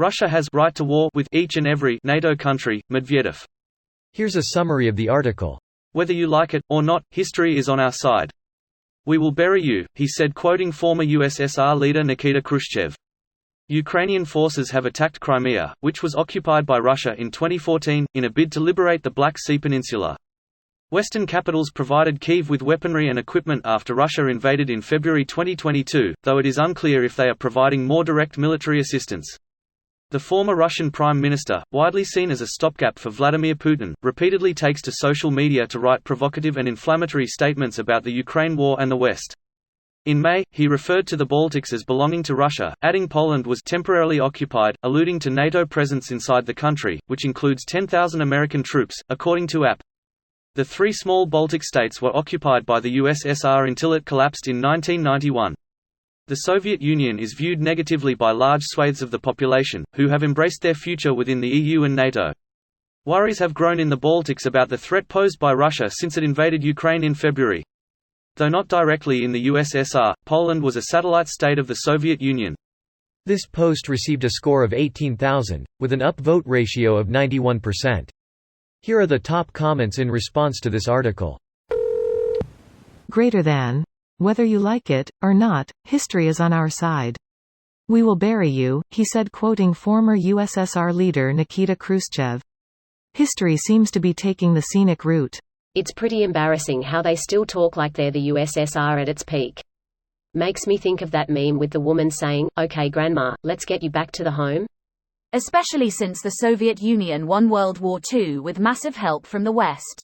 Russia has right to war with each and every NATO country, Medvedev. Here's a summary of the article. Whether you like it or not, history is on our side. We will bury you, he said, quoting former USSR leader Nikita Khrushchev. Ukrainian forces have attacked Crimea, which was occupied by Russia in 2014, in a bid to liberate the Black Sea Peninsula. Western capitals provided Kyiv with weaponry and equipment after Russia invaded in February 2022, though it is unclear if they are providing more direct military assistance. The former Russian Prime Minister, widely seen as a stopgap for Vladimir Putin, repeatedly takes to social media to write provocative and inflammatory statements about the Ukraine war and the West. In May, he referred to the Baltics as belonging to Russia, adding Poland was temporarily occupied, alluding to NATO presence inside the country, which includes 10,000 American troops, according to AP. The three small Baltic states were occupied by the USSR until it collapsed in 1991. The Soviet Union is viewed negatively by large swathes of the population, who have embraced their future within the EU and NATO. Worries have grown in the Baltics about the threat posed by Russia since it invaded Ukraine in February. Though not directly in the USSR, Poland was a satellite state of the Soviet Union. This post received a score of 18,000, with an upvote ratio of 91%. Here are the top comments in response to this article. Greater than. Whether you like it or not, history is on our side. We will bury you, he said, quoting former USSR leader Nikita Khrushchev. History seems to be taking the scenic route. It's pretty embarrassing how they still talk like they're the USSR at its peak. Makes me think of that meme with the woman saying, "Okay grandma, let's get you back to the home." Especially since the Soviet Union won World War II with massive help from the West.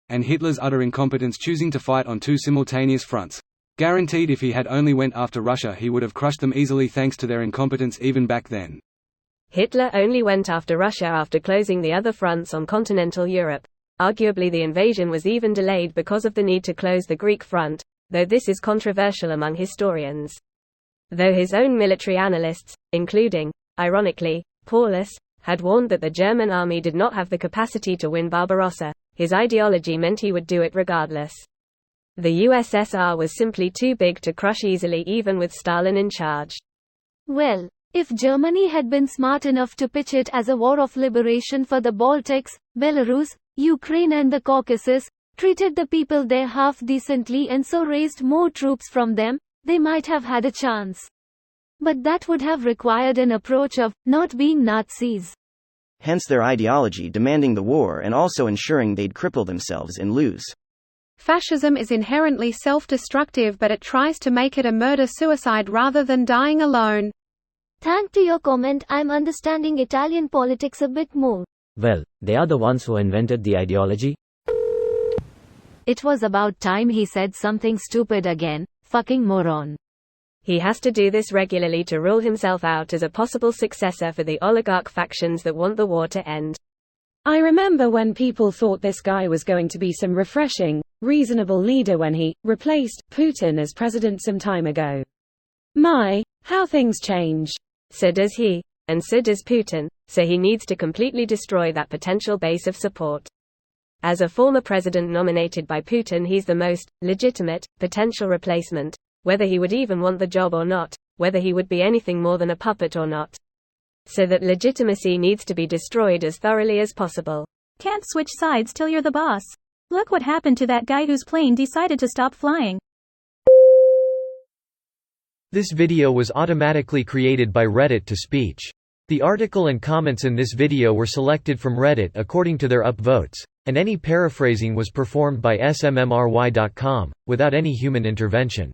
And Hitler's utter incompetence choosing to fight on two simultaneous fronts. Guaranteed if he had only went after Russia he would have crushed them easily thanks to their incompetence even back then. Hitler only went after Russia after closing the other fronts on continental Europe. Arguably the invasion was even delayed because of the need to close the Greek front, though this is controversial among historians. Though his own military analysts, including, ironically, Paulus, had warned that the German army did not have the capacity to win Barbarossa, his ideology meant he would do it regardless. The USSR was simply too big to crush easily even with Stalin in charge. Well, if Germany had been smart enough to pitch it as a war of liberation for the Baltics, Belarus, Ukraine and the Caucasus, treated the people there half decently and so raised more troops from them, they might have had a chance. But that would have required an approach of, not being Nazis. Hence their ideology demanding the war and also ensuring they'd cripple themselves and lose. Fascism is inherently self-destructive, but it tries to make it a murder-suicide rather than dying alone. Thanks to your comment, I'm understanding Italian politics a bit more. Well, they are the ones who invented the ideology. It was about time he said something stupid again, fucking moron. He has to do this regularly to rule himself out as a possible successor for the oligarch factions that want the war to end. I remember when people thought this guy was going to be some refreshing, reasonable leader when he replaced Putin as president some time ago. My, how things change. So does he, and so does Putin, so he needs to completely destroy that potential base of support. As a former president nominated by Putin, he's the most legitimate potential replacement, whether he would even want the job or not, whether he would be anything more than a puppet or not. So that legitimacy needs to be destroyed as thoroughly as possible. Can't switch sides till you're the boss. Look what happened to that guy whose plane decided to stop flying. This video was automatically created by Reddit to speech. The article and comments in this video were selected from Reddit according to their upvotes, and any paraphrasing was performed by smmry.com, without any human intervention.